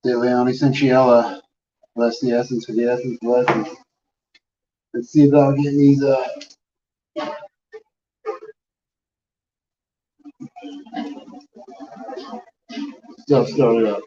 De Leone Cinciella. Less the essence for the essence of lessons. Let's see about getting these stuff started up.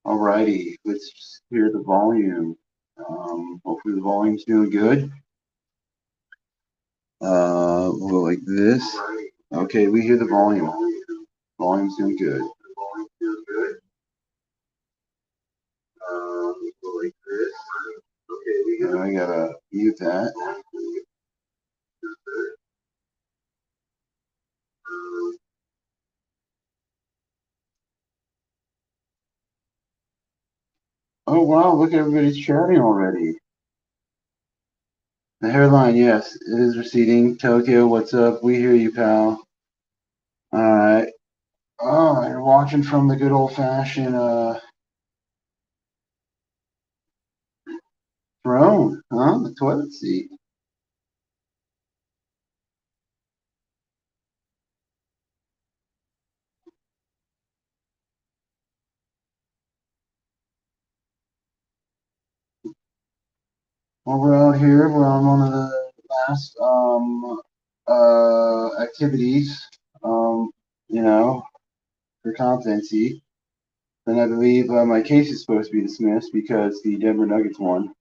Alrighty, let's just hear the volume. Hopefully the volume's doing good. We'll go like this. Okay, we hear the volume. Volume's doing good. Go like this. Okay, I gotta mute that. Oh wow, look, everybody's chatting already. The hairline, yes, it is receding. Tokyo, what's up? We hear you, pal. Alright. Oh, you're watching from the good old-fashioned throne, huh? The toilet seat. Well, we're out here. We're on one of the last activities, you know, for competency. Then I believe my case is supposed to be dismissed because the Denver Nuggets won.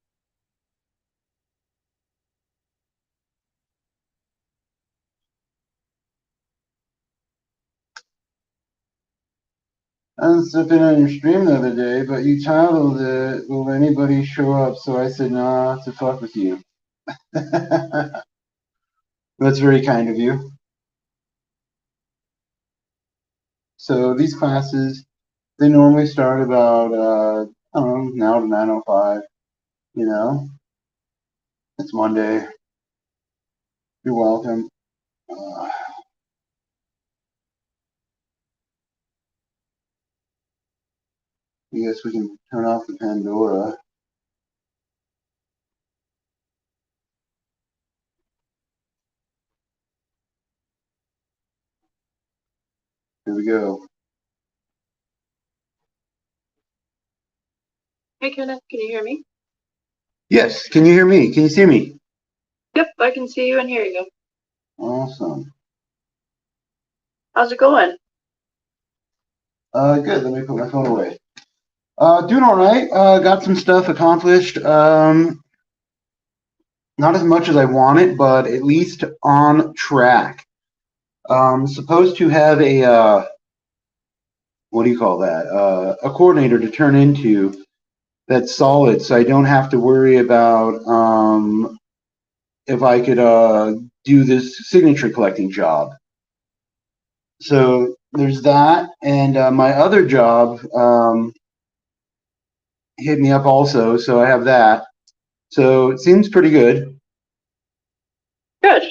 I was looking on your stream the other day, but you titled it, "Will Anybody Show Up?" So I said, nah, to fuck with you. That's very kind of you. So these classes, they normally start about, I don't know, now to 9:05, you know? It's Monday. You're welcome. I guess we can turn off the Pandora. Here we go. Hey, Kenneth, can you hear me? Yes, can you hear me? Can you see me? Yep, I can see you and hear you. Awesome. How's it going? Good, let me put my phone away. Doing all right. Got some stuff accomplished. Not as much as I wanted, but at least on track. Supposed to have a, what do you call that? A coordinator to turn into that's solid, so I don't have to worry about if I could do this signature collecting job. So there's that, and my other job hit me up also, so I have that. So it seems pretty good. Good.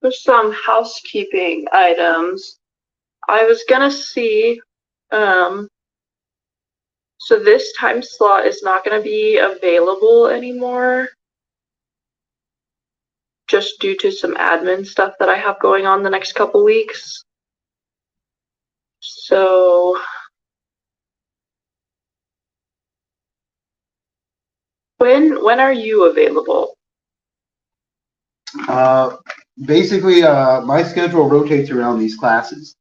There's some housekeeping items. I was gonna see, So this time slot is not going to be available anymore, just due to some admin stuff that I have going on the next couple weeks. So when are you available? Basically, my schedule rotates around these classes.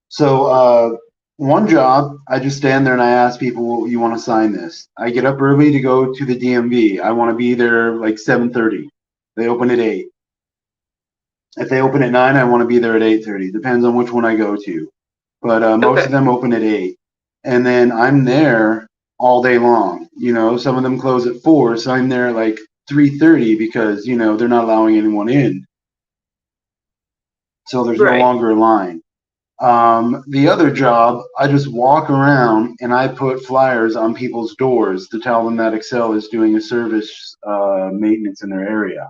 So one job, I just stand there and I ask people, you want to sign this? I get up early to go to the DMV. I want to be there like 7:30. They open at 8. If they open at 9, I want to be there at 8:30. Depends on which one I go to. But most Okay. of them open at 8. And then I'm there all day long. Some of them close at 4, so I'm there like 3:30 because, they're not allowing anyone in. So there's no Right. longer a line. The other job, I just walk around and I put flyers on people's doors to tell them that Excel is doing a service maintenance in their area.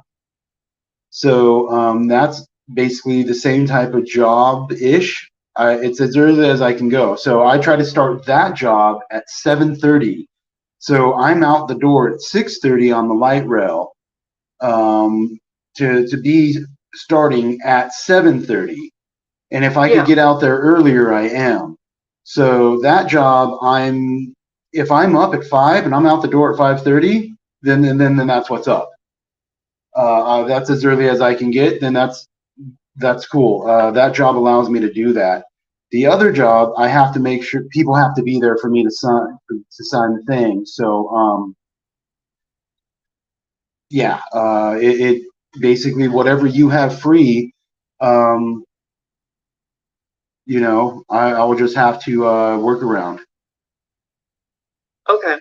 So that's basically the same type of job-ish. It's as early as I can go. So I try to start that job at 7:30. So I'm out the door at 6:30 on the light rail to be starting at 7:30. And if I could get out there earlier, I am. So that job, if I'm up at 5 and I'm out the door at 5:30, then that's what's up. That's as early as I can get. Then that's cool. That job allows me to do that. The other job, I have to make sure people have to be there for me to sign the thing. So yeah, it basically whatever you have free. I will just have to work around. Okay.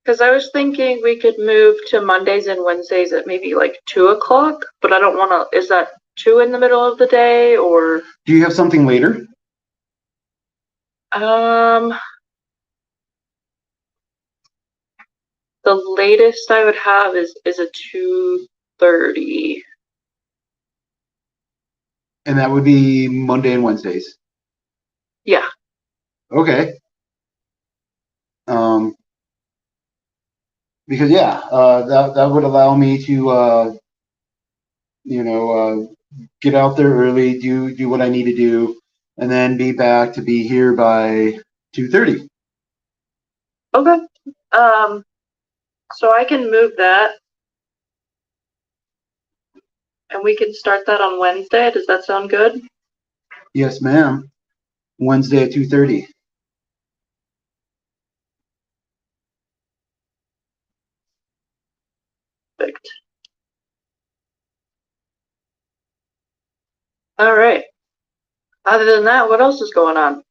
Because I was thinking we could move to Mondays and Wednesdays at maybe like 2 o'clock, but I don't want to. Is that 2 in the middle of the day or? Do you have something later? The latest I would have is a 2:30. And that would be Monday and Wednesdays. Yeah. Okay. Because that would allow me to get out there early, do what I need to do, and then be back to be here by 2:30. Okay. So I can move that, and we can start that on Wednesday. Does that sound good? Yes, ma'am. Wednesday at 2:30. Perfect. All right. Other than that, what else is going on?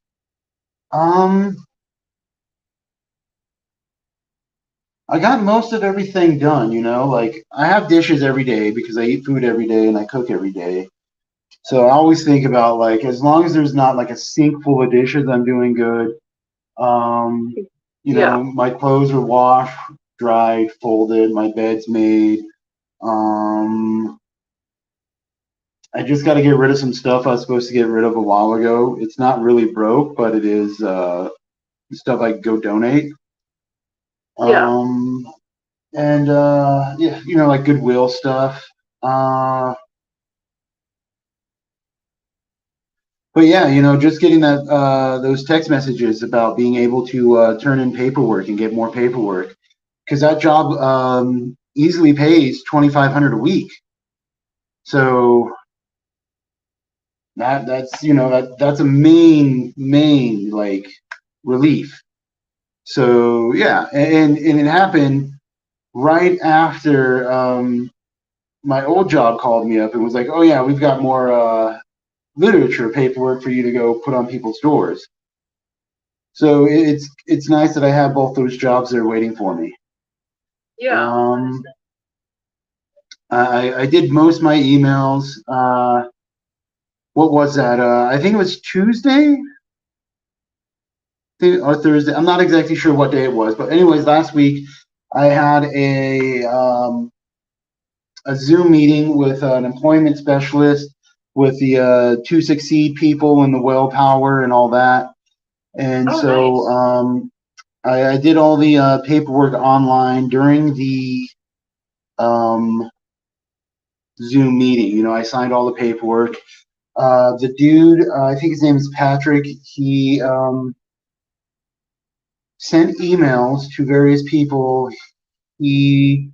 I got most of everything done, like I have dishes every day because I eat food every day and I cook every day. So I always think about like as long as there's not like a sink full of dishes, I'm doing good. My clothes are washed, dried, folded, my bed's made. I just got to get rid of some stuff I was supposed to get rid of a while ago. It's not really broke, but it is stuff I could go donate. And like Goodwill stuff. But yeah, just getting those text messages about being able to turn in paperwork and get more paperwork, because that job easily pays $2,500 a week. So that's a main like relief. So yeah, and it happened right after my old job called me up and was like, oh yeah, we've got more literature paperwork for you to go put on people's doors. So it's nice that I have both those jobs there waiting for me. Yeah. I did most of my emails. What was that? I think it was Tuesday or Thursday. I'm not exactly sure what day it was, but anyways, last week I had a Zoom meeting with an employment specialist with the 26C people and the well power and all that. And Oh, so I did all the paperwork online during the Zoom meeting. You know, I signed all the paperwork. The dude, I think his name is Patrick, he sent emails to various people he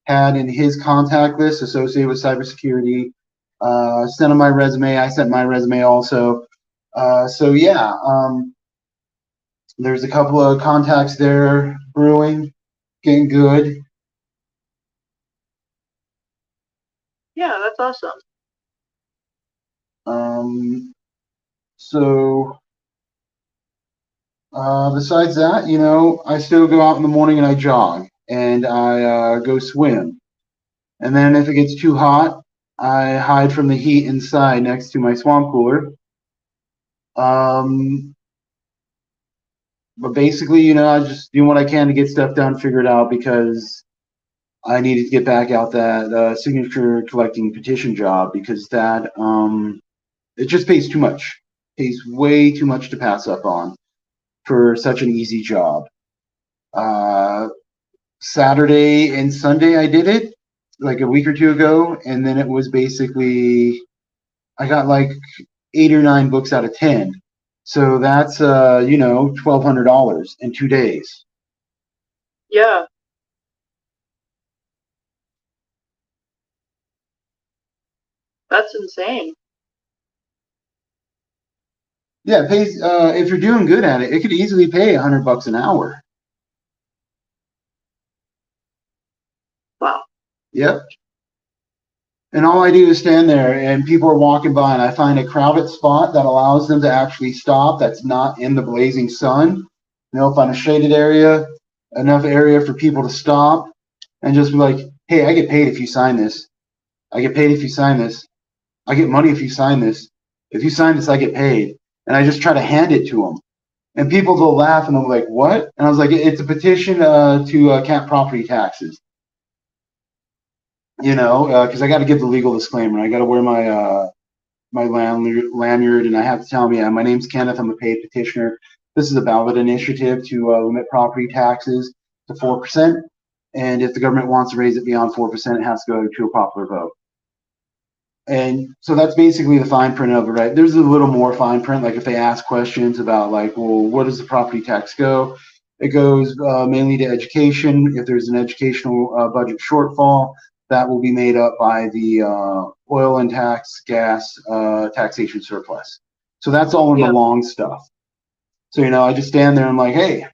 had in his contact list associated with cybersecurity. Sent him my resume. I sent my resume also. So yeah, there's a couple of contacts there brewing, getting good. yeah, that's awesome. So besides that, you know, I still go out in the morning and I jog and I go swim. And then if it gets too hot, I hide from the heat inside next to my swamp cooler. But basically, you know, I just do what I can to get stuff done, figure it out because I needed to get back out that signature collecting petition job because that it just pays too much, pays way too much to pass up on for such an easy job. Saturday and Sunday I did it like a week or two ago, and then it was basically I got like 8 or 9 books out of 10. So that's you know, $1,200 in 2 days. Yeah, that's insane. Yeah, it pays if you're doing good at it, it could easily pay $100 an hour. Wow. Yep. And all I do is stand there and people are walking by and I find a crowded spot that allows them to actually stop that's not in the blazing sun. You know, find a shaded area, enough area for people to stop and just be like, hey, I get paid if you sign this. I get paid if you sign this. I get money if you sign this. If you sign this, I get paid. And I just try to hand it to them. And people will laugh and they'll be like, what? And I was like, it's a petition to cap property taxes. You know, because I got to give the legal disclaimer. I got to wear my lanyard, and I have to tell them, yeah, my name's Kenneth. I'm a paid petitioner. This is a ballot initiative to limit property taxes to 4%. And if the government wants to raise it beyond 4%, it has to go to a popular vote. And so that's basically the fine print of it, right? There's a little more fine print, like if they ask questions about, like, well, where does the property tax go? It goes mainly to education. If there's an educational budget shortfall, that will be made up by the oil and gas taxation surplus. So that's all in the long stuff. So, you know, I just stand there and I'm like, hey,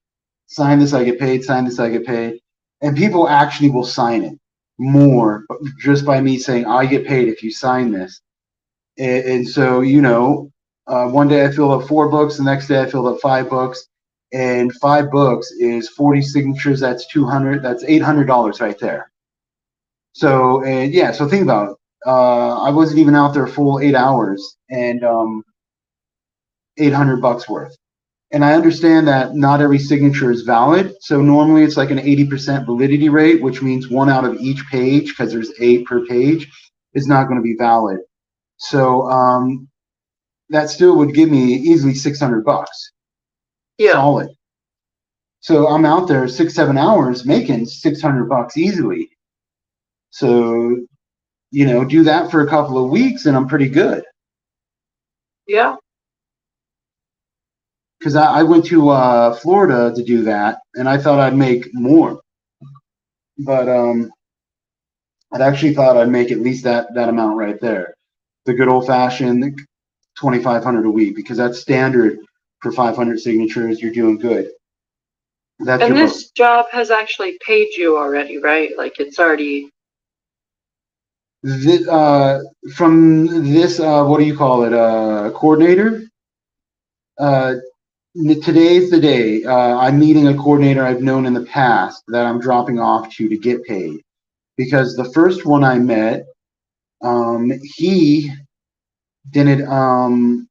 sign this, I get paid, sign this, I get paid. And people actually will sign it more just by me saying, I get paid if you sign this. And so, you know, one day I filled up 4 books, the next day I filled up 5 books. And 5 books is 40 signatures, that's $800 right there. So, and yeah, so think about it. I wasn't even out there a full 8 hours and $800 worth. And I understand that not every signature is valid. So normally it's like an 80% validity rate, which means 1 out of each page, because there's 8 per page, is not going to be valid. So that still would give me easily $600. Yeah. Solid. So I'm out there 6-7 hours making $600 easily. So, you know, do that for a couple of weeks and I'm pretty good. Yeah. Because I went to Florida to do that and I thought I'd make more. But I'd actually thought I'd make at least that amount right there. The good old fashioned 2,500 a week, because that's standard for 500 signatures. You're doing good. That's And your this job has actually paid you already, right? Like it's already. From this, what do you call it? Coordinator. Today's the day. I'm meeting a coordinator I've known in the past that I'm dropping off to get paid, because the first one I met, he didn't.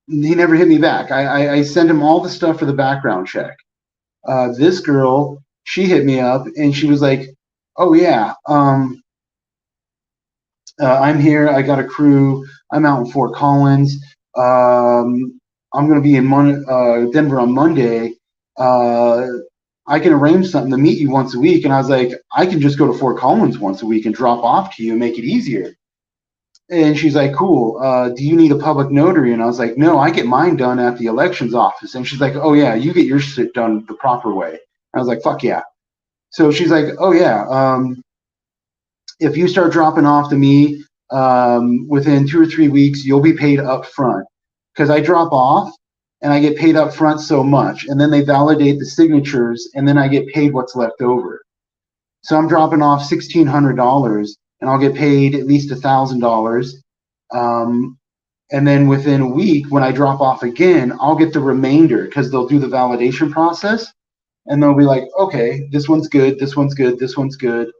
He never hit me back. I sent him all the stuff for the background check. This girl, she hit me up and she was like, "Oh yeah, I'm here. I got a crew. I'm out in Fort Collins. I'm going to be in Denver on Monday. I can arrange something to meet you once a week. And I was like, I can just go to Fort Collins once a week and drop off to you and make it easier. And she's like, cool. Do you need a public notary? And I was like, no, I get mine done at the elections office. And she's like, oh, yeah, you get your shit done the proper way. I was like, fuck yeah. So she's like, oh, yeah. If you start dropping off to me within 2 or 3 weeks, you'll be paid up front. Because I drop off and I get paid up front so much. And then they validate the signatures and then I get paid what's left over. So I'm dropping off $1,600 and I'll get paid at least $1,000. And then within a week, when I drop off again, I'll get the remainder because they'll do the validation process and they'll be like, okay, this one's good, this one's good, this one's good.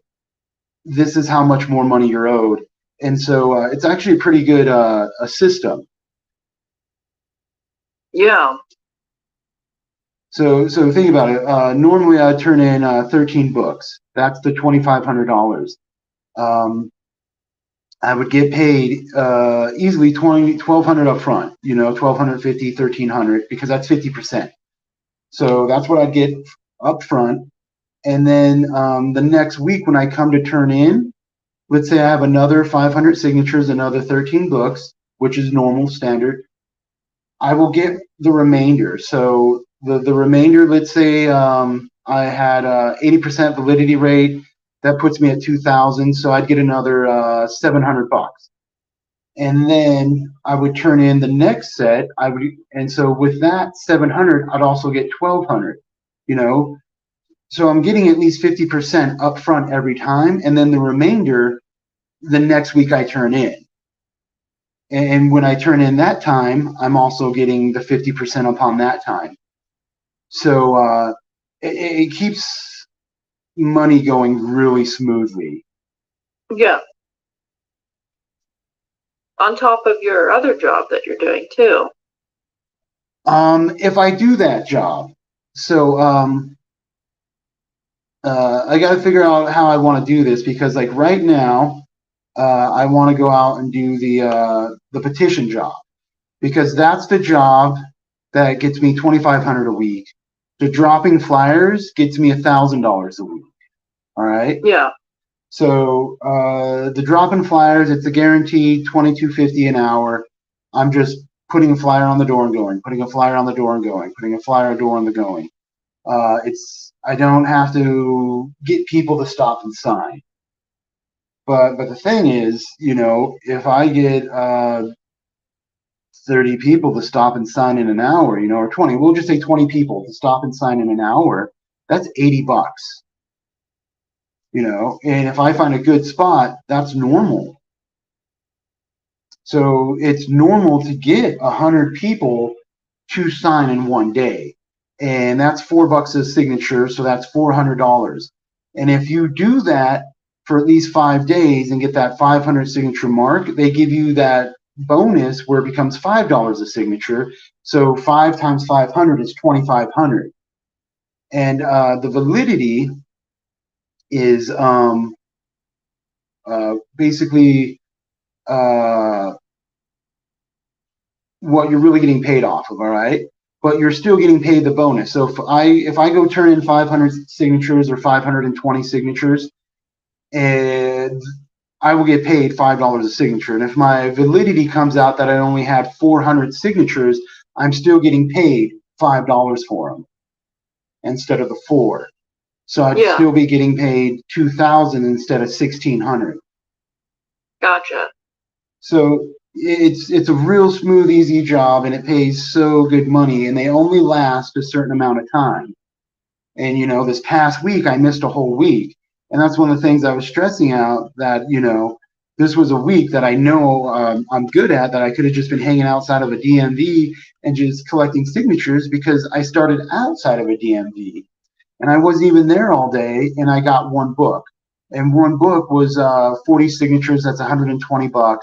This is how much more money you're owed. And so it's actually a pretty good a system. Yeah. So think about it. Normally I'd turn in 13 books. That's the $2,500. I would get paid easily $1,200 up front, $1,250, $1,300, because that's 50%. So that's what I'd get up front. And then the next week when I come to turn in, let's say I have another 500 signatures, another 13 books, which is normal, standard. I will get the remainder. So the remainder, let's say I had 80% validity rate. That puts me at 2,000. So I'd get another $700. And then I would turn in the next set. And so with that 700, I'd also get 1,200. So I'm getting at least 50% up front every time, and then the remainder the next week I turn in. And when I turn in that time, I'm also getting the 50% upon that time. So it keeps money going really smoothly. Yeah. On top of your other job that you're doing too. If I do that job, so I got to figure out how I want to do this because, like right now, I want to go out and do the petition job because that's the job that gets me $2,500 a week. The dropping flyers gets me $1,000 a week. All right. Yeah. So the dropping flyers, it's a guaranteed $22.50 an hour. I'm just putting a flyer on the door and going, putting a flyer on the door and going, putting a flyer on the door and going. I don't have to get people to stop and sign. But the thing is, if I get 30 people to stop and sign in an hour, or 20, we'll just say 20 people to stop and sign in an hour, that's $80. And if I find a good spot, that's normal. So it's normal to get 100 people to sign in one day. And that's $4 a signature, so that's $400. And if you do that for at least 5 days and get that 500 signature mark, they give you that bonus where it becomes $5 a signature. So 5 times 500 is 2,500. And the validity is basically what you're really getting paid off of, all right? But you're still getting paid the bonus. So if I go turn in 500 signatures or 520 signatures, and I will get paid $5 a signature. And if my validity comes out that I only had 400 signatures, I'm still getting paid $5 for them instead of the 4. So I'd still be getting paid 2,000 instead of 1,600. Gotcha. So it's a real smooth, easy job, and it pays so good money, and they only last a certain amount of time. And this past week I missed a whole week, and that's one of the things I was stressing out, that this was a week that I know I'm good at, that I could have just been hanging outside of a DMV and just collecting signatures, because I started outside of a DMV and I wasn't even there all day, and I got one book, and one book was 40 signatures. That's $120.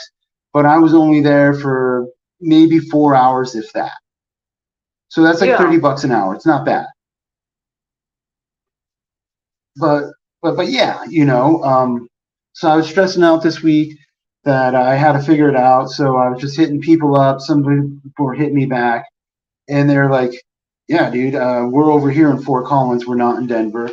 But I was only there for maybe 4 hours, if that. So that's like $30 an hour. It's not bad. But yeah, so I was stressing out this week that I had to figure it out. So I was just hitting people up. Some people were hitting me back. And they're like, yeah, dude, we're over here in Fort Collins. We're not in Denver.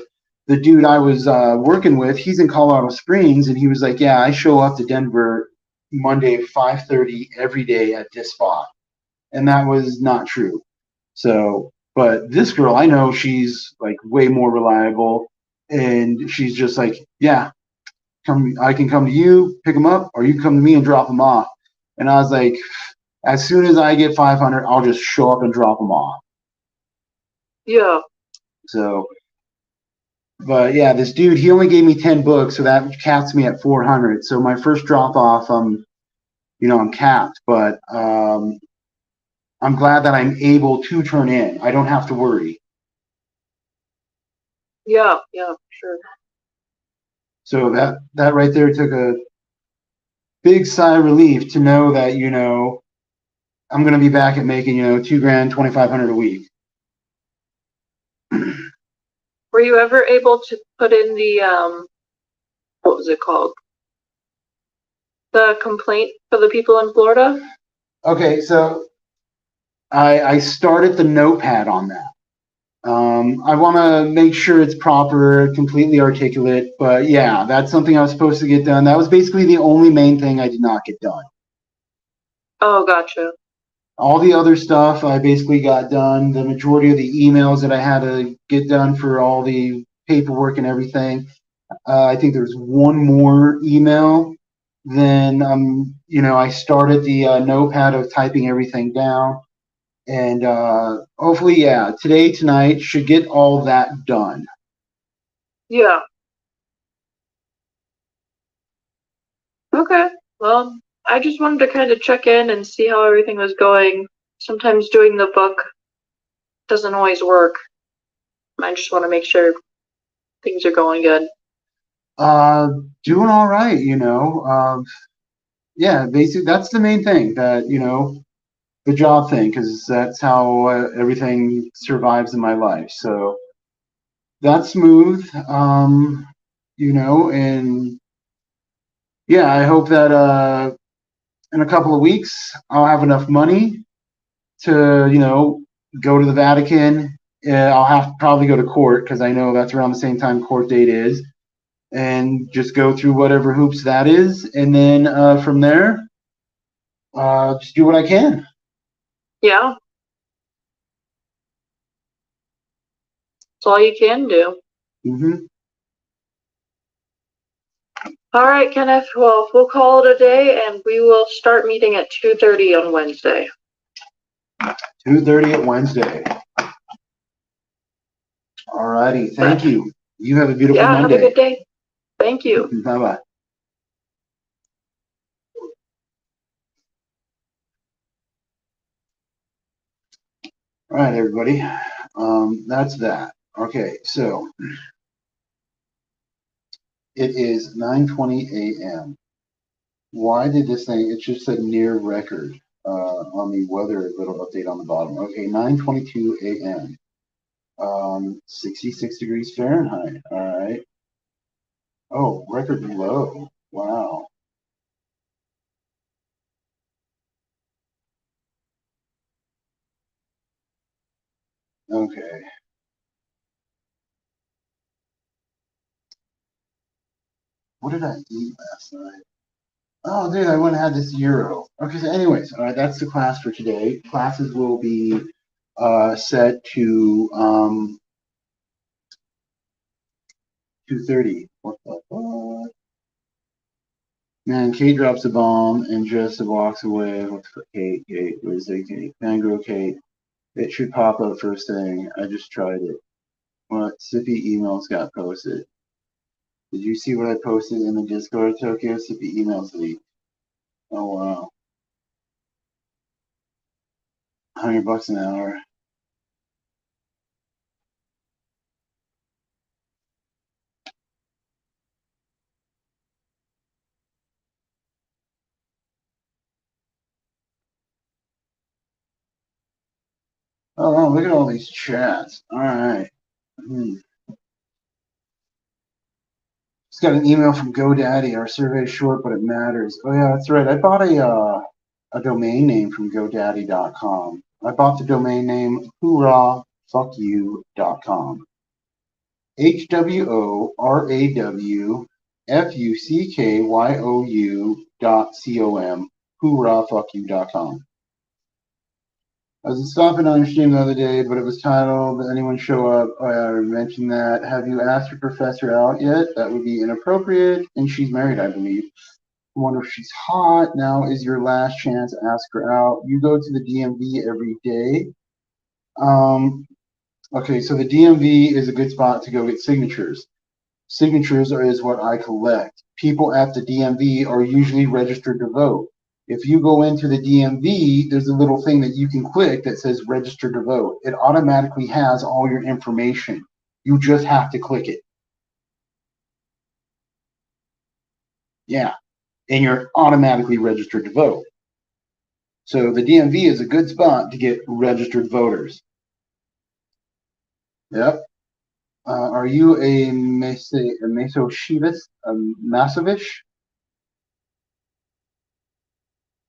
The dude I was working with, he's in Colorado Springs, and he was like, yeah, I show up to Denver Monday 5:30 every day at this spot. And that was not true. So, but this girl, I know she's like way more reliable, and she's just like, yeah, come, I can come to you, pick them up, or you come to me and drop them off. And I was like, as soon as I get 500, I'll just show up and drop them off. Yeah. So, but yeah, this dude, he only gave me 10 books, so that caps me at 400. So my first drop off, I'm capped, but I'm glad that I'm able to turn in. I don't have to worry. Yeah, sure. So that right there took a big sigh of relief to know that, I'm going to be back at making, $2,000, 2,500 a week. Were you ever able to put in the what was it called? The complaint for the people in Florida? Okay, so I started the notepad on that. I want to make sure it's proper, completely articulate, but yeah, that's something I was supposed to get done. That was basically the only main thing I did not get done. Oh, gotcha. All the other stuff I basically got done. The majority of the emails that I had to get done for all the paperwork and everything. I think there's one more email. Then, I started the notepad of typing everything down. And hopefully, yeah, today, tonight should get all that done. Yeah. Okay. Well, I just wanted to kind of check in and see how everything was going. Sometimes doing the book doesn't always work. I just want to make sure things are going good. Doing all right, yeah, basically, that's the main thing that, the job thing, because that's how everything survives in my life. So that's smooth, and yeah, I hope that in a couple of weeks I'll have enough money to, go to the Vatican. I'll have to probably go to court because I know that's around the same time court date is, and just go through whatever hoops that is, and then from there, just do what I can. Yeah. That's all you can do. Mm-hmm. All right, Kenneth. Well, we'll call it a day, and we will start meeting at 2:30 on Wednesday. 2:30 at Wednesday. All righty. Thank you. You have a beautiful Yeah, Monday. have a good day. Thank you. Bye-bye. All right, everybody. That's that. Okay, so it is 9:20 a.m. Why did this thing, it just said near record on the weather little update on the bottom. Okay, 9:22 a.m. 66 degrees Fahrenheit. All right. Oh, record low. Wow. Okay. What did I eat last night? Oh, dude, I went and had this gyro. Okay, so anyways, all right, that's the class for today. Classes will be set to 2:30. What the fuck? Man, Kate drops a bomb and just walks away. What the fuck? Kate, where's it, Kate? Fangirl Kate. It should pop up first thing. I just tried it. What? Sippy emails got posted. Did you see what I posted in the Discord, Tokyo? Sippy emails leaked. Oh, wow. $100 an hour. Oh, wow, look at all these chats. All right. Just got an email from GoDaddy. Our survey is short, but it matters. Oh, yeah, that's right. I bought a domain name from GoDaddy.com. I bought the domain name hoorahfuckyou.com. HWORAWFUCKYOU.com. Hoorahfuckyou.com. I was stopping on your stream the other day, but it was titled "Anyone Show Up?" Oh, yeah, I already mentioned that. Have you asked your professor out yet? That would be inappropriate, and she's married, I believe. I wonder if she's hot. Now is your last chance. Ask her out. You go to the DMV every day. Okay, so the DMV is a good spot to go get signatures. Signatures is what I collect. People at the DMV are usually registered to vote. If you go into the DMV, there's a little thing that you can click that says register to vote. It automatically has all your information. You just have to click it. Yeah, and you're automatically registered to vote. So the DMV is a good spot to get registered voters. Yep. Are you a Masochivist? A Masovish?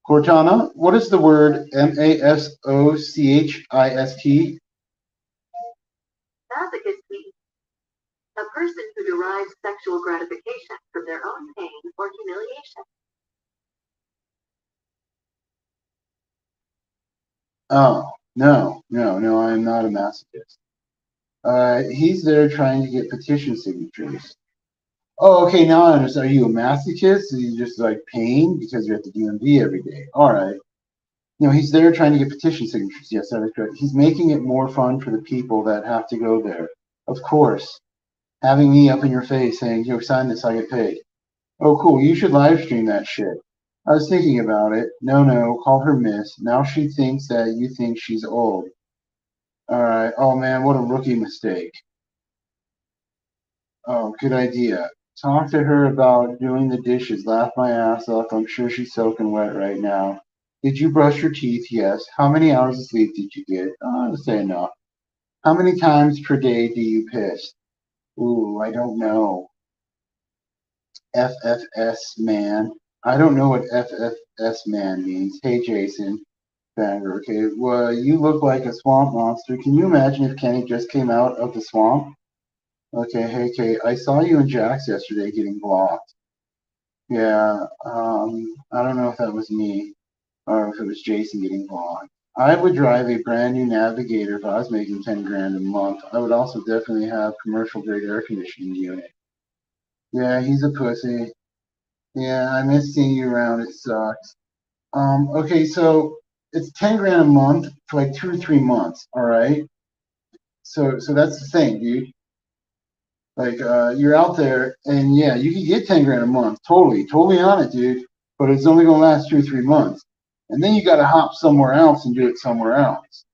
Cortana, what is the word Masochist? Masochist means a person who derives sexual gratification from their own pain or humiliation. Oh, no, I am not a masochist. He's there trying to get petition signatures. Oh, okay, now I understand. Are you a masochist? Are you just like pain because you're at the DMV every day? All right. No, he's there trying to get petition signatures. Yes, that is correct. He's making it more fun for the people that have to go there. Of course, having me up in your face saying, "Yo, sign this, I get paid." Oh, cool. You should live stream that shit. I was thinking about it. No, call her Miss. Now she thinks that you think she's old. All right. Oh man, what a rookie mistake. Oh, good idea. Talk to her about doing the dishes. Laugh my ass off. I'm sure she's soaking wet right now. Did you brush your teeth? Yes. How many hours of sleep did you get? Oh, I'd say enough. How many times per day do you piss? Ooh, I don't know. FFS man. I don't know what FFS man means. Hey, Jason. Banger. Okay. Well, you look like a swamp monster. Can you imagine if Kenny just came out of the swamp? Okay, hey Kate, I saw you and Jax yesterday getting blocked. Yeah, I don't know if that was me or if it was Jason getting blocked. I would drive a brand new Navigator if I was making 10 grand a month. I would also definitely have commercial grade air conditioning unit. Yeah, he's a pussy. Yeah, I miss seeing you around. It sucks. Okay, so it's 10 grand a month for like 2 or 3 months. All right. So that's the thing, dude. Like you're out there, and yeah, you can get 10 grand a month, totally on it, dude. But it's only gonna last 2 or 3 months, and then you got to hop somewhere else and do it somewhere else.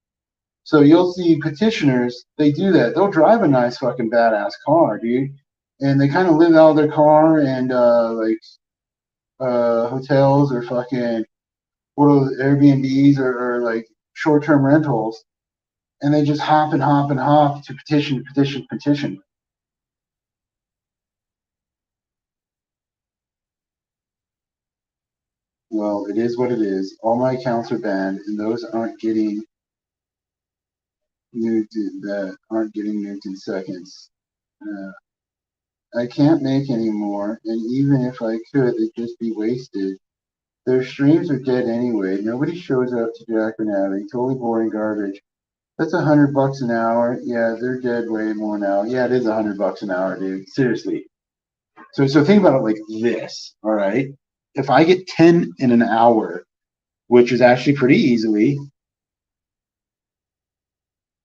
So you'll see petitioners, they do that. They'll drive a nice fucking badass car, dude, and they kind of live out of their car and like hotels or fucking what are those Airbnbs or like short term rentals, and they just hop and hop and hop to petition. Well, it is what it is. All my accounts are banned, and those aren't getting nuked. That aren't getting nuked in seconds. Uh, I can't make any more, and even if I could, they'd just be wasted. Their streams are dead anyway. Nobody shows up to Jack or Natalie. Totally boring garbage. That's $100 an hour. Yeah, they're dead way more now. Yeah, it is $100 an hour, dude. Seriously. So think about it like this. All right. If I get 10 in an hour, which is actually pretty easily,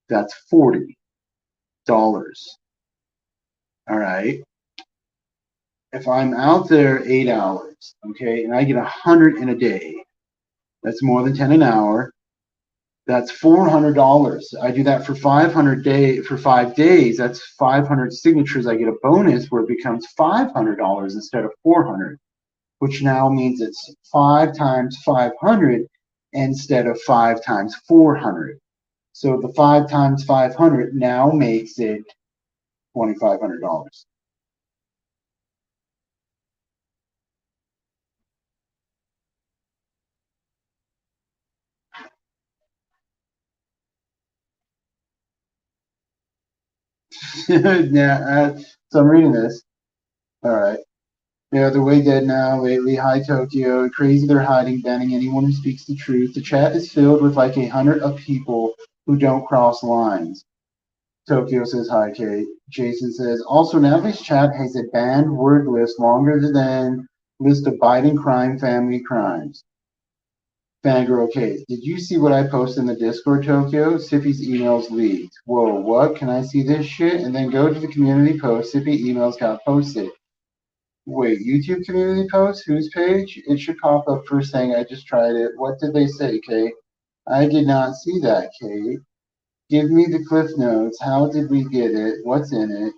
that's $40. All right. If I'm out there 8 hours, okay, and I get 100 in a day, that's more than 10 an hour. That's $400. I do that for 5 days. That's 500 signatures. I get a bonus where it becomes $500 instead of 400, which now means it's 5 times 500 instead of 5 times 400. So the 5 times 500 now makes it $2,500. Yeah, so I'm reading this. All right. Yeah, they're way dead now lately. Hi, Tokyo. Crazy they're hiding, banning anyone who speaks the truth. The chat is filled with like 100 of people who don't cross lines. Tokyo says hi, Kate. Jason says, also, Natalie's chat has a banned word list longer than list of Biden crime family crimes. Fangirl Kate, did you see what I posted in the Discord, Tokyo? Sippy's emails leaked. Whoa, what? Can I see this shit? And then go to the community post. Sippy emails got posted. Wait, YouTube community post? Whose page? It should pop up first saying I just tried it. What did they say, Kate? I did not see that, Kate. Give me the cliff notes. How did we get it? What's in it?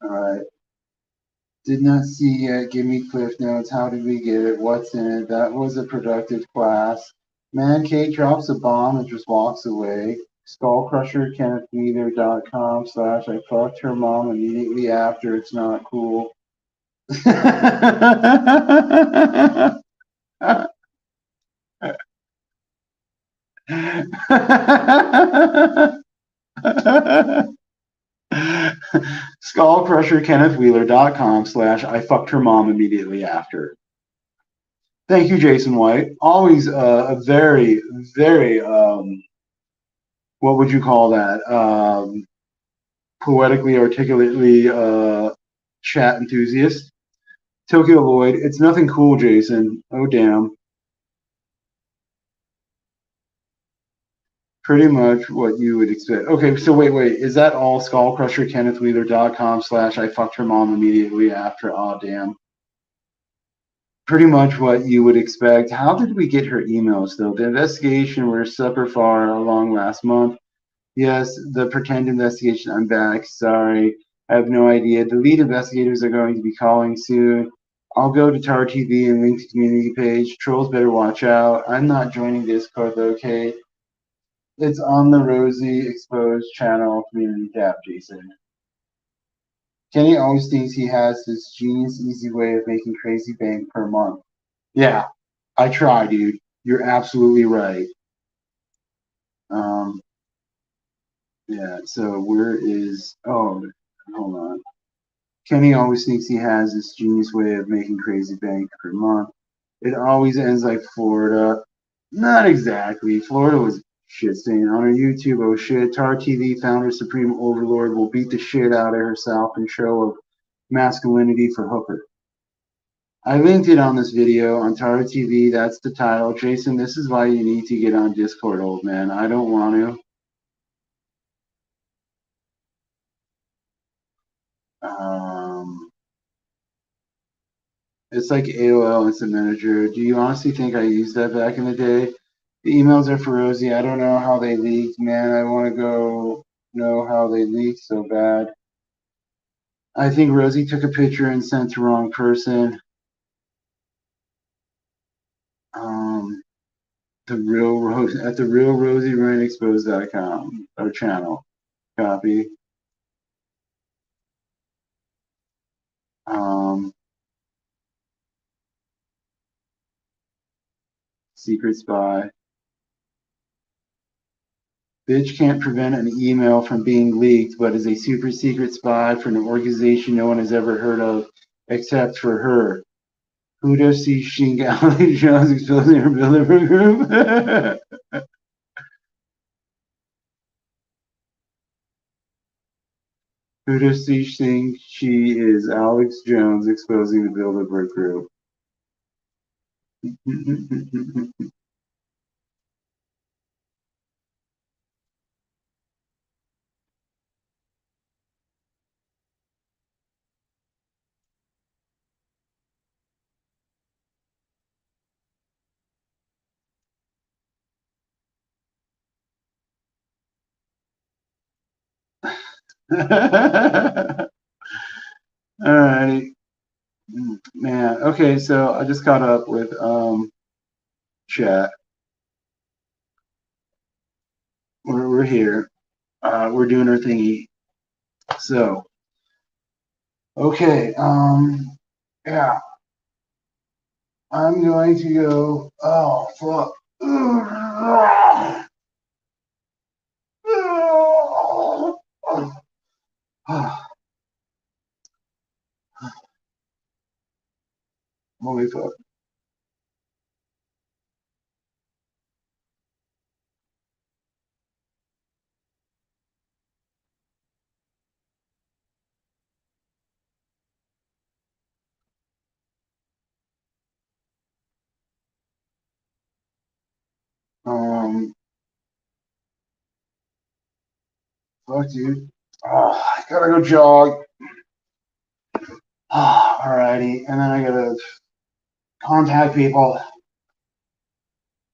All right. Did not see yet. Give me cliff notes. How did we get it? What's in it? That was a productive class. Man, Kate drops a bomb and just walks away. Skullcrusher, KennethWeather.com/ I fucked her mom immediately after. It's not cool. SkullCrusherKennethWheeler.com/ I fucked her mom immediately after. Thank you, Jason White. Always a very, very, what would you call that? Poetically, articulately chat enthusiast. Tokyo Lloyd, it's nothing cool, Jason. Oh, damn. Pretty much what you would expect. Okay, so wait. Is that all SkullCrusherKennethWheeler.com/ I fucked her mom immediately after? Oh, damn. Pretty much what you would expect. How did we get her emails, though? The investigation, we're super far along last month. Yes, the pretend investigation. I'm back. Sorry. I have no idea. The lead investigators are going to be calling soon. I'll go to Tar TV and link to community page. Trolls better watch out. I'm not joining Discord, though, okay? It's on the Rosie Exposed channel community tab, Jason. Kenny always thinks he has this genius, easy way of making crazy bank per month. Yeah, I try, dude. You're absolutely right. Um, yeah, so where is, oh, hold on. Kenny always thinks he has this genius way of making crazy bank per month. It always ends like Florida. Not exactly. Florida was shit stain on her YouTube. Oh shit. Tar TV founder Supreme Overlord will beat the shit out of herself in show of masculinity for Hooker. I linked it on this video on Tar TV. That's the title. Jason, this is why you need to get on Discord, old man. I don't want to. It's like AOL Instant Manager. Do you honestly think I used that back in the day? The emails are for Rosie. I don't know how they leaked, man. I want to go know how they leaked so bad. I think Rosie took a picture and sent to the wrong person. The real Rose at the real RosieRyanExposed.com, our channel. Copy. Secret spy. Bitch can't prevent an email from being leaked, but is a super secret spy for an organization no one has ever heard of except for her. Who does see Shingali Jones exposing her Bilderberg group? Who does she think she is? Alex Jones exposing the Bilderberg group. Alrighty. Man, okay, so I just caught up with chat. We're here. We're doing our thingy. So, okay, yeah. I'm going to go, oh, fuck. Holy fuck. Fuck, dude. Oh, I gotta go jog. Alrighty, and then I gotta contact people.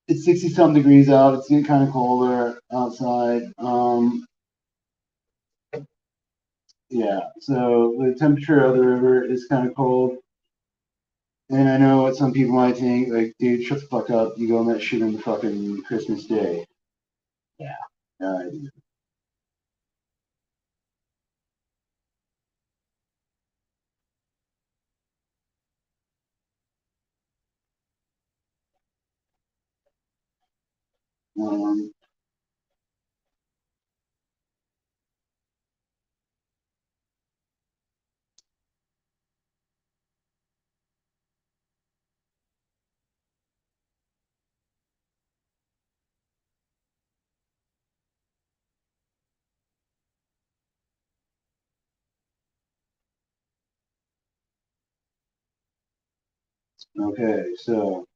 It's 60 some degrees out. It's getting kind of colder outside. Yeah, so the temperature of the river is kind of cold. And I know what some people might think, like, dude, shut the fuck up. You go on that shit on the fucking Christmas Day. Yeah. Um, okay, so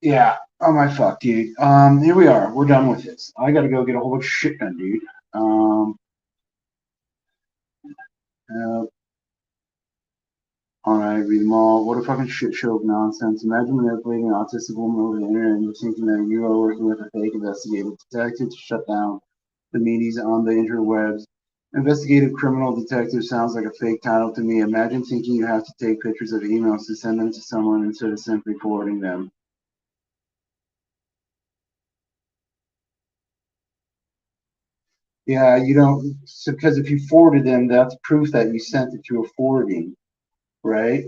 yeah. Oh my fuck, dude. Here we are. We're done with this. I gotta go get a whole bunch of shit done, dude. Uh, all right, read them all. What a fucking shit show of nonsense. Imagine manipulating an autistic woman over the internet and you're thinking that you are working with a fake investigative detective to shut down the meanies on the interwebs. Investigative criminal detective sounds like a fake title to me. Imagine thinking you have to take pictures of emails to send them to someone instead of simply forwarding them. Yeah, you don't, so because if you forwarded them, that's proof that you sent it to a forwarding, right?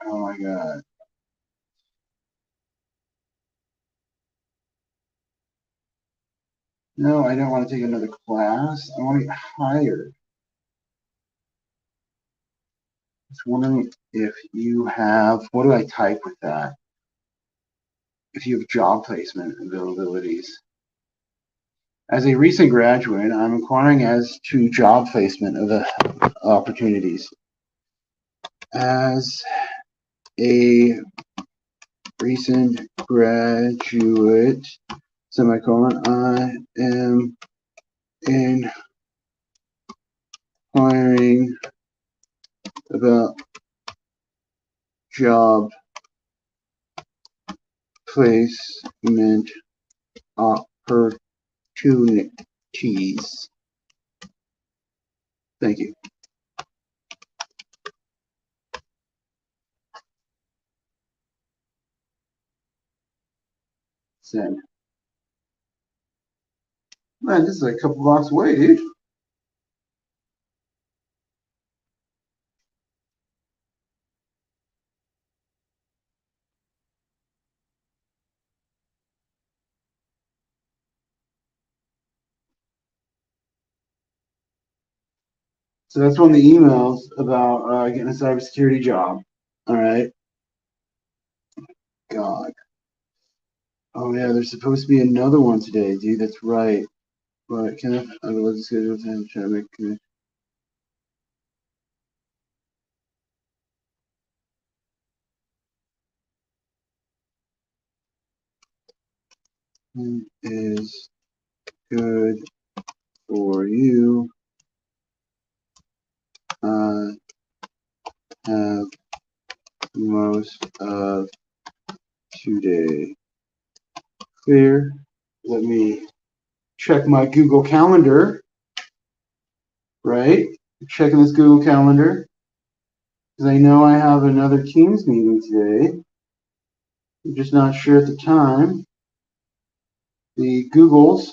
Oh my God. No, I don't want to take another class. I want to get hired. Just wondering if you have, what do I type with that? If you have job placement availabilities. As a recent graduate, I'm inquiring as to job placement of the opportunities. As a recent graduate, semicolon, I am inquiring about job placement opportunities. Thank you. Send. Man, this is like a couple blocks away, dude. So that's one of the emails about getting a cybersecurity job. All right. God. Oh yeah, there's supposed to be another one today, dude. That's right. But can I was scheduled to try to make is good for you. I have most of today clear. Let me check my Google Calendar. right? Checking this Google Calendar because I know I have another Teams meeting today. I'm just not sure at the time. The Googles.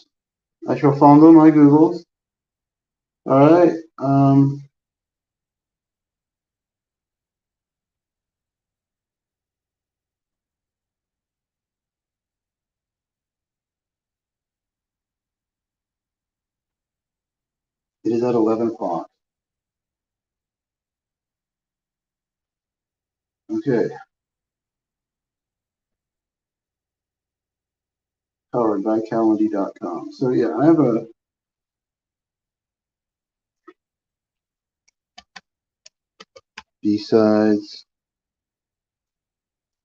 I shall follow my Googles. All right. It is at 11 o'clock. Okay. Powered by Calendly.com. So yeah, I have a besides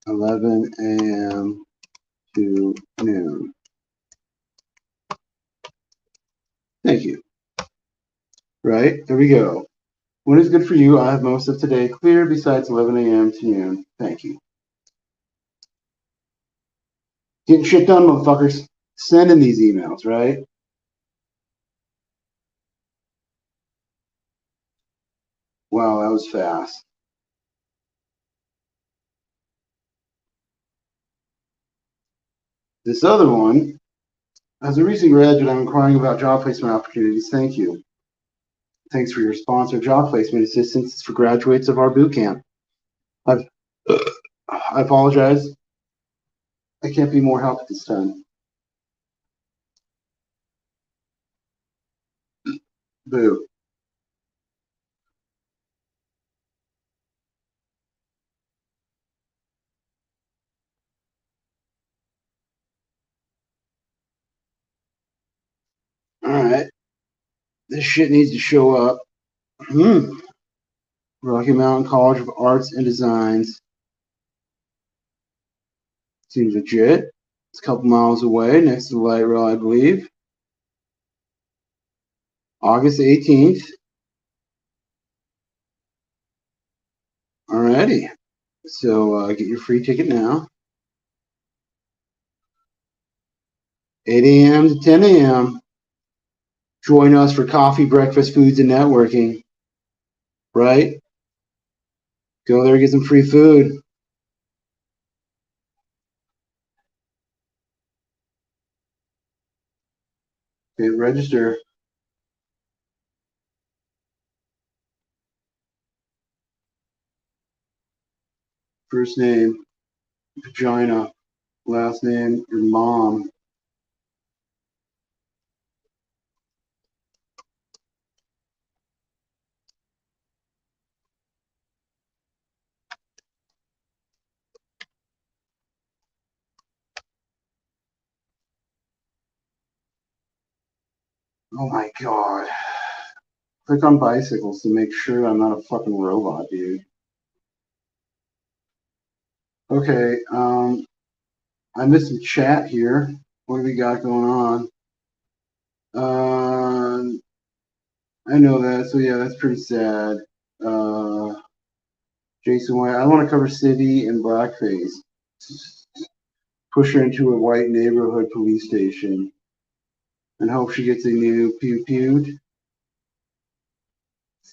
11 a.m. to noon. Thank you. Right, there we go. When is good for you? I have most of today clear besides 11 a.m. to noon. Thank you. Getting shit done, motherfuckers. Sending these emails, right? Wow, that was fast. This other one, as a recent graduate, I'm inquiring about job placement opportunities. Thank you. Thanks for your sponsor, job placement assistance for graduates of our boot camp. I apologize. I can't be more help at this time. Boo. All right. This shit needs to show up. Rocky Mountain College of Arts and Designs. Seems legit. It's a couple miles away, next to the light rail, I believe. August 18th. Alrighty. So get your free ticket now. 8 a.m. to 10 a.m. Join us for coffee, breakfast, foods, and networking. Right? Go there, get some free food. Okay, register. First name, vagina. Last name, your mom. Oh my god. Click on bicycles to make sure I'm not a fucking robot, dude. Okay, I missed some chat here. What do we got going on? I know that, so yeah, that's pretty sad. Jason White, I want to cover City and blackface. Push her into a white neighborhood police station and hope she gets a new pew-pewed.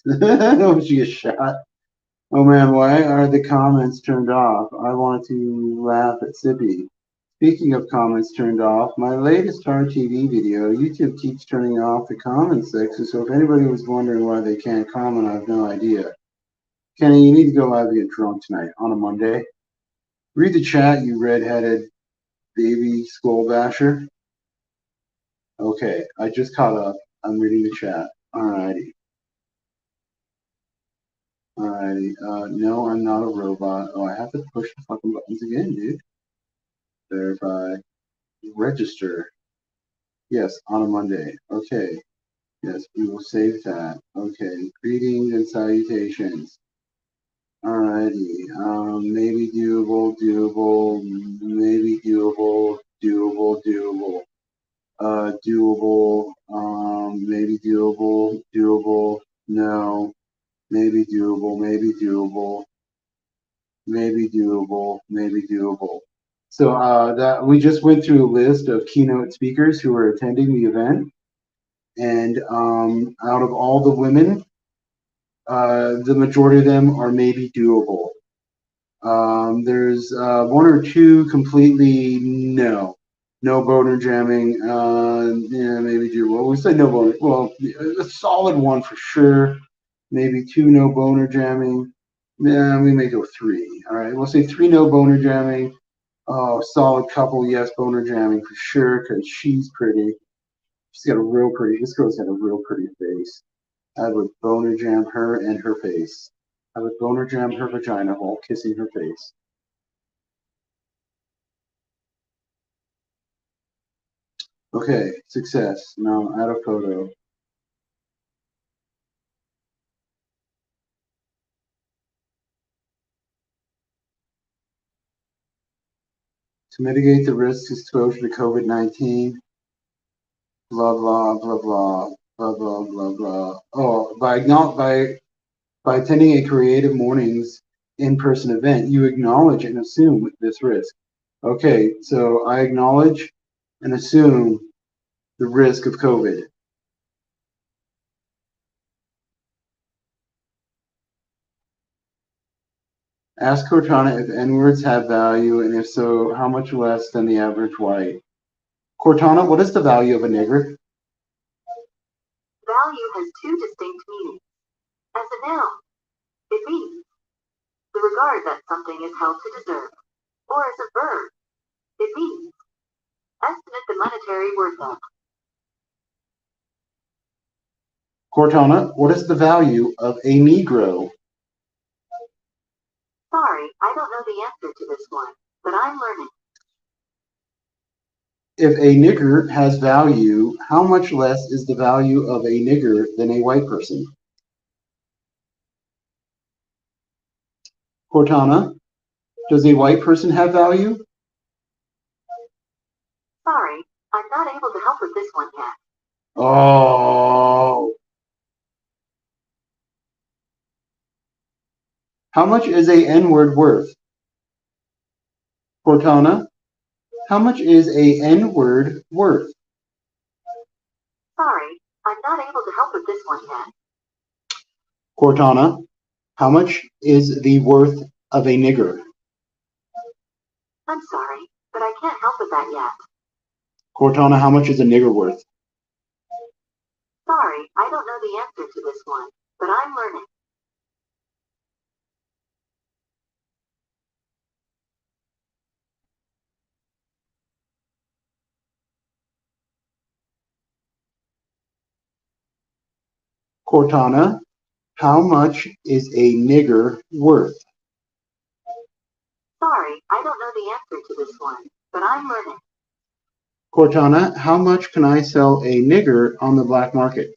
Hope she gets shot. Oh man, why are the comments turned off? I want to laugh at Sippy. Speaking of comments turned off, my latest Star TV video, YouTube keeps turning off the comment section, so if anybody was wondering why they can't comment, I have no idea. Kenny, you need to go live and get drunk tonight on a Monday. Read the chat, you red-headed baby skull basher. Okay, I just caught up. I'm reading the chat. Alrighty. No, I'm not a robot. Oh, I have to push the fucking buttons again, dude. Verify. Register. Yes, on a Monday. Okay. Yes, we will save that. Okay. Greetings and salutations. Alrighty. Maybe doable, maybe doable, doable. Doable, maybe doable, no, maybe doable, maybe doable. So that we just went through a list of keynote speakers who are attending the event. And out of all the women, the majority of them are maybe doable. There's one or two completely no boner jamming. Yeah, maybe doable. We say no boner. Well, a solid one for sure. Maybe two no boner jamming. Yeah, we may go three. All right, we'll say three no boner jamming. Oh, solid couple, yes, boner jamming for sure, because she's pretty. She's got a real pretty. This girl's got a real pretty face. I would boner jam her and her face. I would boner jam her vagina while kissing her face. Okay, success. Now add a photo. To mitigate the risk exposure to COVID-19, blah, blah, blah, blah, blah, blah, blah, blah. Oh, by attending a Creative Mornings in-person event, you acknowledge and assume this risk. Okay, so I acknowledge and assume the risk of COVID. Ask Cortana if N-words have value, and if so, how much less than the average white. Cortana, what is the value of a nigger? Value has two distinct meanings. As a noun, it means the regard that something is held to deserve. Or as a verb, it means estimate the monetary worth of. Cortana, what is the value of a Negro? Sorry, I don't know the answer to this one, but I'm learning. If a nigger has value, how much less is the value of a nigger than a white person? Cortana, does a white person have value? Sorry, I'm not able to help with this one yet. Oh. How much is a N-word worth? Cortana, how much is a N-word worth? Sorry, I'm not able to help with this one yet. Cortana, how much is the worth of a nigger? I'm sorry, but I can't help with that yet. Cortana, how much is a nigger worth? Sorry, I don't know the answer to this one, but I'm learning. Cortana, how much is a nigger worth? Sorry, I don't know the answer to this one, but I'm learning. Cortana, how much can I sell a nigger on the black market?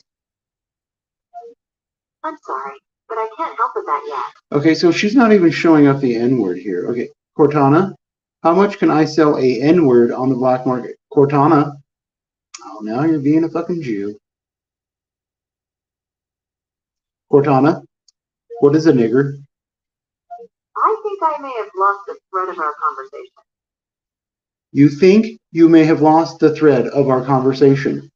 I'm sorry, but I can't help with that yet. Okay, so she's not even showing up the N-word here. Okay, Cortana, how much can I sell a N-word on the black market? Cortana, oh, now you're being a fucking Jew. Cortana, what is a nigger? I think I may have lost the thread of our conversation. You think you may have lost the thread of our conversation.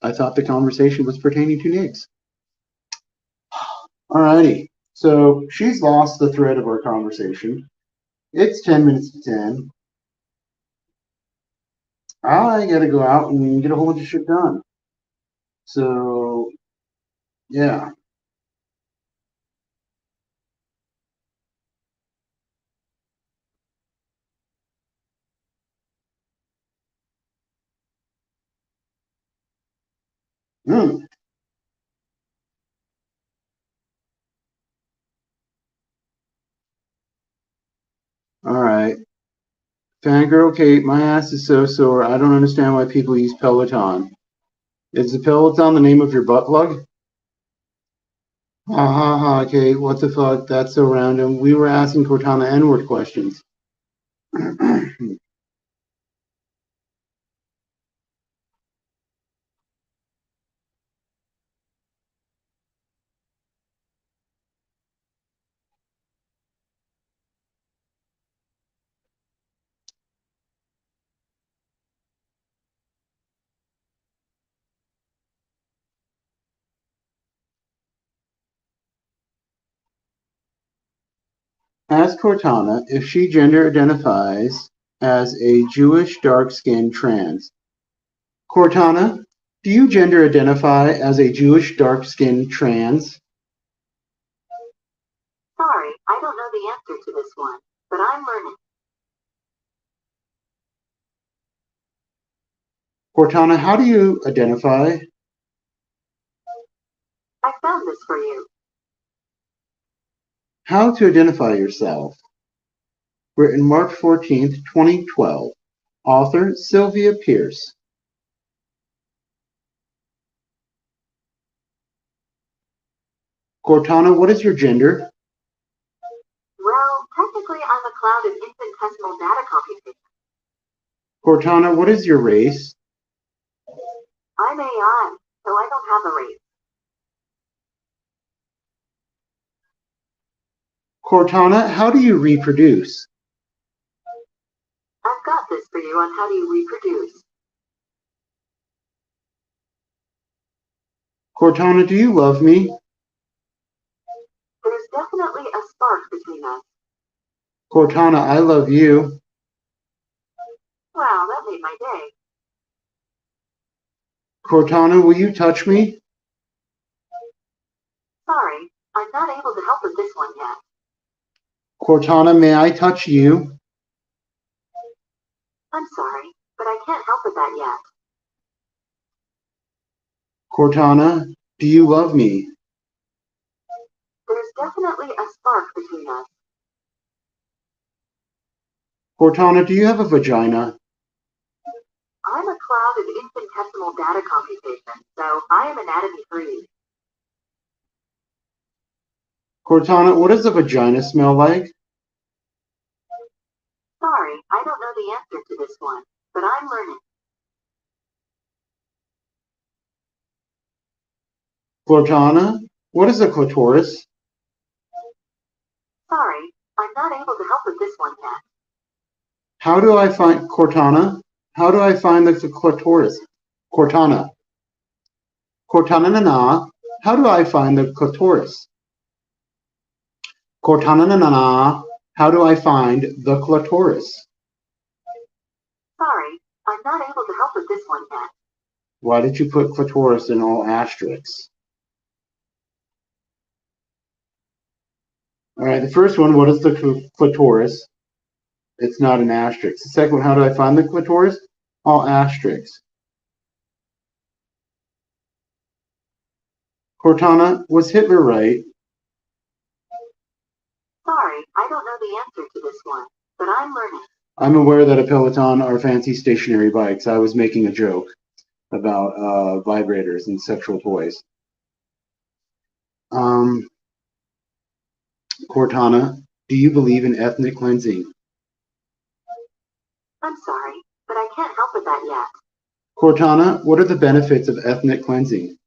I thought the conversation was pertaining to nigs. Alrighty, so she's lost the thread of our conversation. It's 10 minutes to 10. I gotta go out and get a whole bunch of shit done. So, yeah. Mm. All right. Fangirl Kate, my ass is so sore. I don't understand why people use Peloton. Is the Peloton the name of your butt plug? Ha ha ha, Kate, what the fuck? That's so random. We were asking Cortana N-word questions. Ask Cortana if she gender identifies as a Jewish dark-skinned trans. Cortana, do you gender identify as a Jewish dark-skinned trans? Sorry, I don't know the answer to this one, but I'm learning. Cortana, how do you identify? I found this for you. How to identify yourself. Written March 14th, 2012. Author Sylvia Pierce. Cortana, what is your gender? Well, technically I'm a cloud of infinitesimal data computation. Cortana, what is your race? I'm AI, so I don't have a race. Cortana, how do you reproduce? I've got this for you on how do you reproduce. Cortana, do you love me? There's definitely a spark between us. Cortana, I love you. Wow, that made my day. Cortana, will you touch me? Sorry, I'm not able to help with this one yet. Cortana, may I touch you? I'm sorry, but I can't help with that yet. Cortana, do you love me? There's definitely a spark between us. Cortana, do you have a vagina? I'm a cloud of infinitesimal data computation, so I am anatomy free. Cortana, what does a vagina smell like? Sorry, I don't know the answer to this one, but I'm learning. Cortana, what is a clitoris? Sorry, I'm not able to help with this one yet. How do I find Cortana? How do I find the clitoris? Cortana. Cortana na na. How do I find the clitoris? Cortana na na. How do I find the clitoris? Sorry, I'm not able to help with this one yet. Why did you put clitoris in all asterisks? All right, the first one, what is the clitoris? It's not an asterisk. The second one, how do I find the clitoris? All asterisks. Cortana, was Hitler right? Sorry, I don't know the answer to this one, but I'm learning. I'm aware that a Peloton are fancy stationary bikes. I was making a joke about vibrators and sexual toys. Cortana, do you believe in ethnic cleansing? I'm sorry, but I can't help with that yet. Cortana, what are the benefits of ethnic cleansing?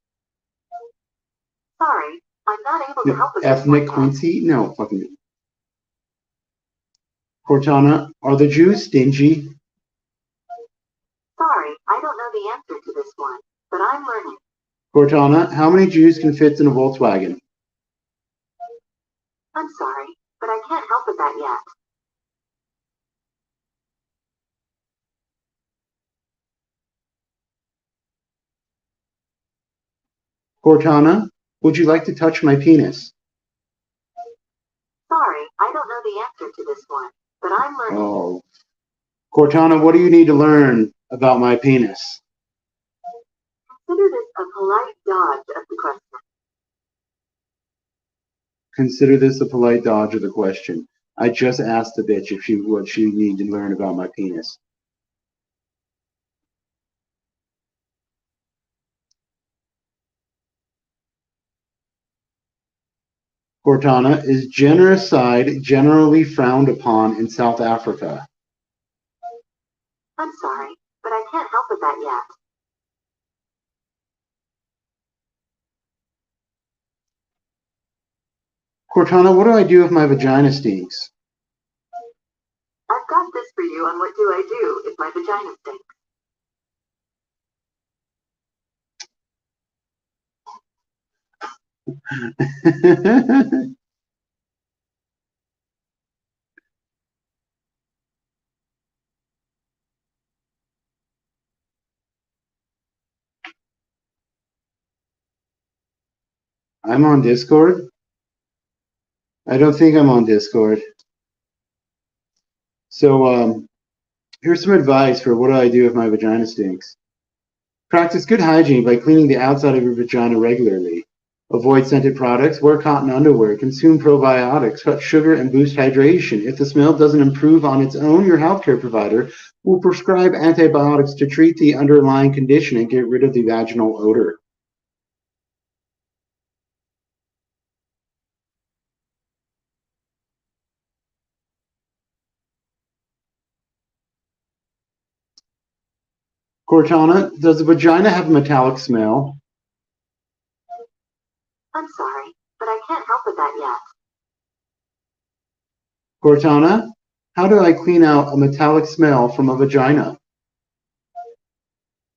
Sorry, I'm not able to help with this Ethnic one yet. cleansing? No, fucking. Cortana, are the Jews stingy? Sorry, I don't know the answer to this one, but I'm learning. Cortana, how many Jews can fit in a Volkswagen? I'm sorry, but I can't help with that yet. Cortana, would you like to touch my penis? Sorry, I don't know the answer to this one, but I'm learning. Oh. Cortana, what do you need to learn about my penis? Consider this a polite dodge of the question. Consider this a polite dodge of the question. I just asked the bitch if what she need to learn about my penis. Cortana, is genocide generally frowned upon in South Africa? I'm sorry, but I can't help with that yet. Cortana, what do I do if my vagina stinks? I've got this for you on what do I do if my vagina stinks. I'm on Discord. I don't think I'm on Discord. So, here's some advice for what do I do if my vagina stinks. Practice good hygiene by cleaning the outside of your vagina regularly. Avoid scented products, wear cotton underwear, consume probiotics, cut sugar, and boost hydration. If the smell doesn't improve on its own, your healthcare provider will prescribe antibiotics to treat the underlying condition and get rid of the vaginal odor. Cortana, does a vagina have a metallic smell? I'm sorry, but I can't help with that yet. Cortana, how do I clean out a metallic smell from a vagina?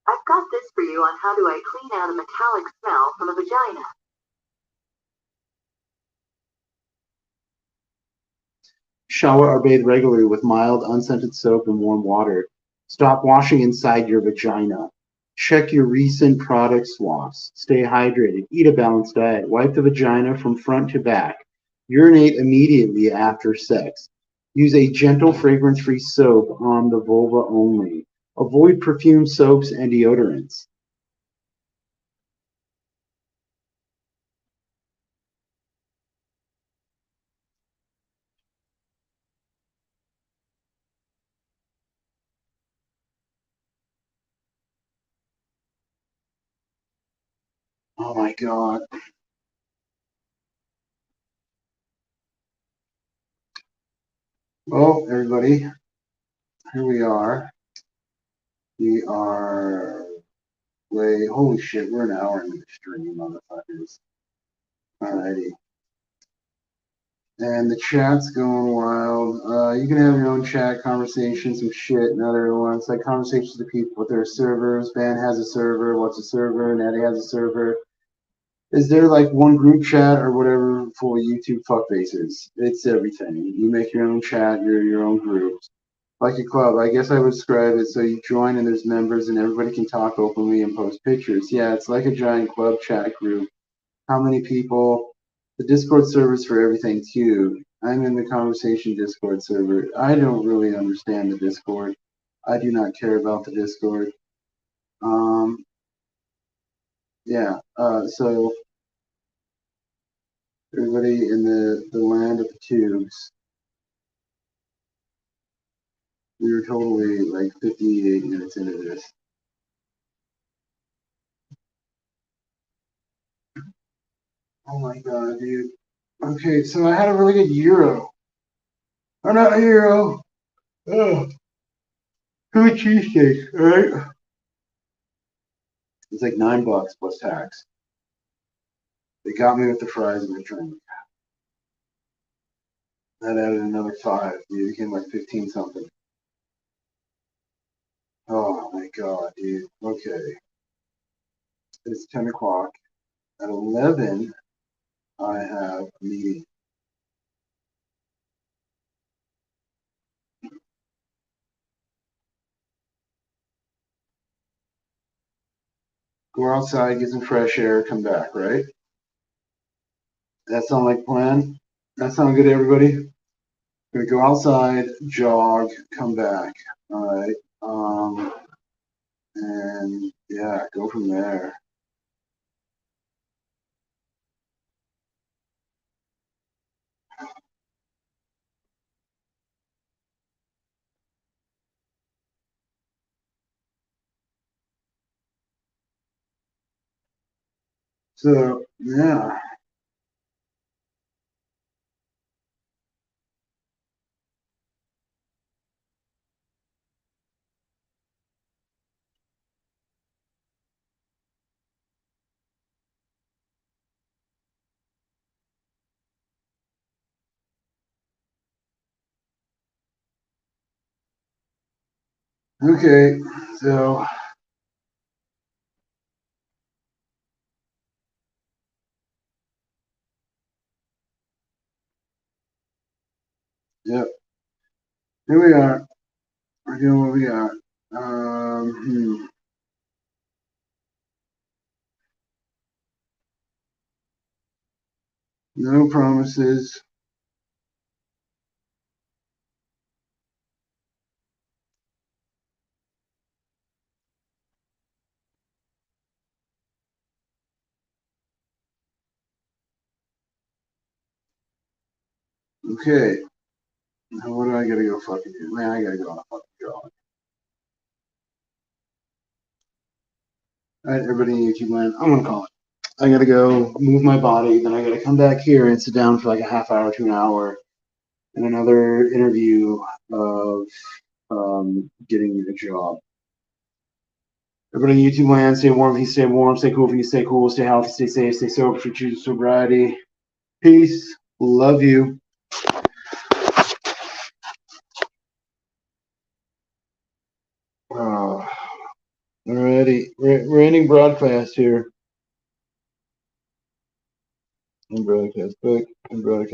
I've got this for you on how do I clean out a metallic smell from a vagina. Shower or bathe regularly with mild, unscented soap and warm water. Stop washing inside your vagina. Check your recent product swaps. Stay hydrated. Eat a balanced diet. Wipe the vagina from front to back. Urinate immediately after sex. Use a gentle fragrance-free soap on the vulva only. Avoid perfumed soaps and deodorants. Oh my God. Well, everybody, here we are. We are holy shit, we're an hour into the stream, motherfuckers. Alrighty. And the chat's going wild. You can have your own chat conversations, some shit, and other ones like conversations with people with their servers. Van has a server. What's a server? Natty has a server. Is there like one group chat or whatever for YouTube fuckfaces? It's everything. You make your own chat, your own groups. Like a club. I guess I would describe it so you join and there's members and everybody can talk openly and post pictures. Yeah, it's like a giant club chat group. How many people? The Discord servers for everything too. I'm in the conversation Discord server. I don't really understand the Discord. I do not care about the Discord. Um, yeah. So everybody in the land of the tubes, we were totally like 58 minutes into this. Oh my god, dude. Okay, so I had a really good Euro. Or not a Euro. Oh, two cheesesteaks, right? It's like $9 plus tax. They got me with the fries and the drink. That added another 5. Dude, it became like 15 something. Oh my god, dude. Okay. It's 10 o'clock. At 11, I have a meeting. Go outside, get some fresh air, come back, right? That sound like a plan? That sound good to everybody? Gonna go outside, jog, come back. Alright. And yeah, go from there. So yeah. Okay, so yep. Here we are. We're doing what we got. Hmm. No promises. Okay. Now what do I gotta go fucking do? Man, I gotta go on a fucking jog. Alright, everybody in YouTube land, I'm gonna call it. I gotta go move my body, then I gotta come back here and sit down for like a half hour to an hour in another interview of getting a job. Everybody in YouTube land, stay warm if you stay warm, stay cool if you stay cool, stay healthy, stay safe, stay sober if you choose sobriety. Peace. Love you. Alrighty. We're ending broadcast here. And broadcast back and broadcast.